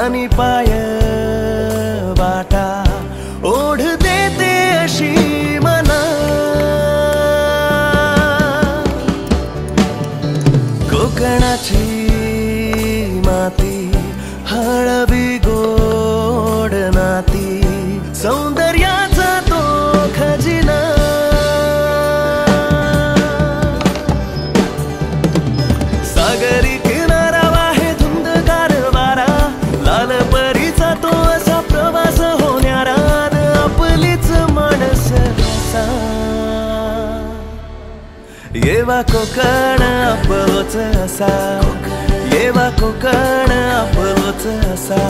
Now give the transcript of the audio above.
आणि पाय वाटा ओढ देते अशी मना। कोकणाची माती हळवी गोड नाती सौंदर्याचा तो खजिना। सागरी किनारा वाहे धुंदगार वारा लाल परीचा तो असा प्रवास होणारा आपलीच माणस असा। येवा कोकण आपलोच असा, येवा कोकण आपलोच असा।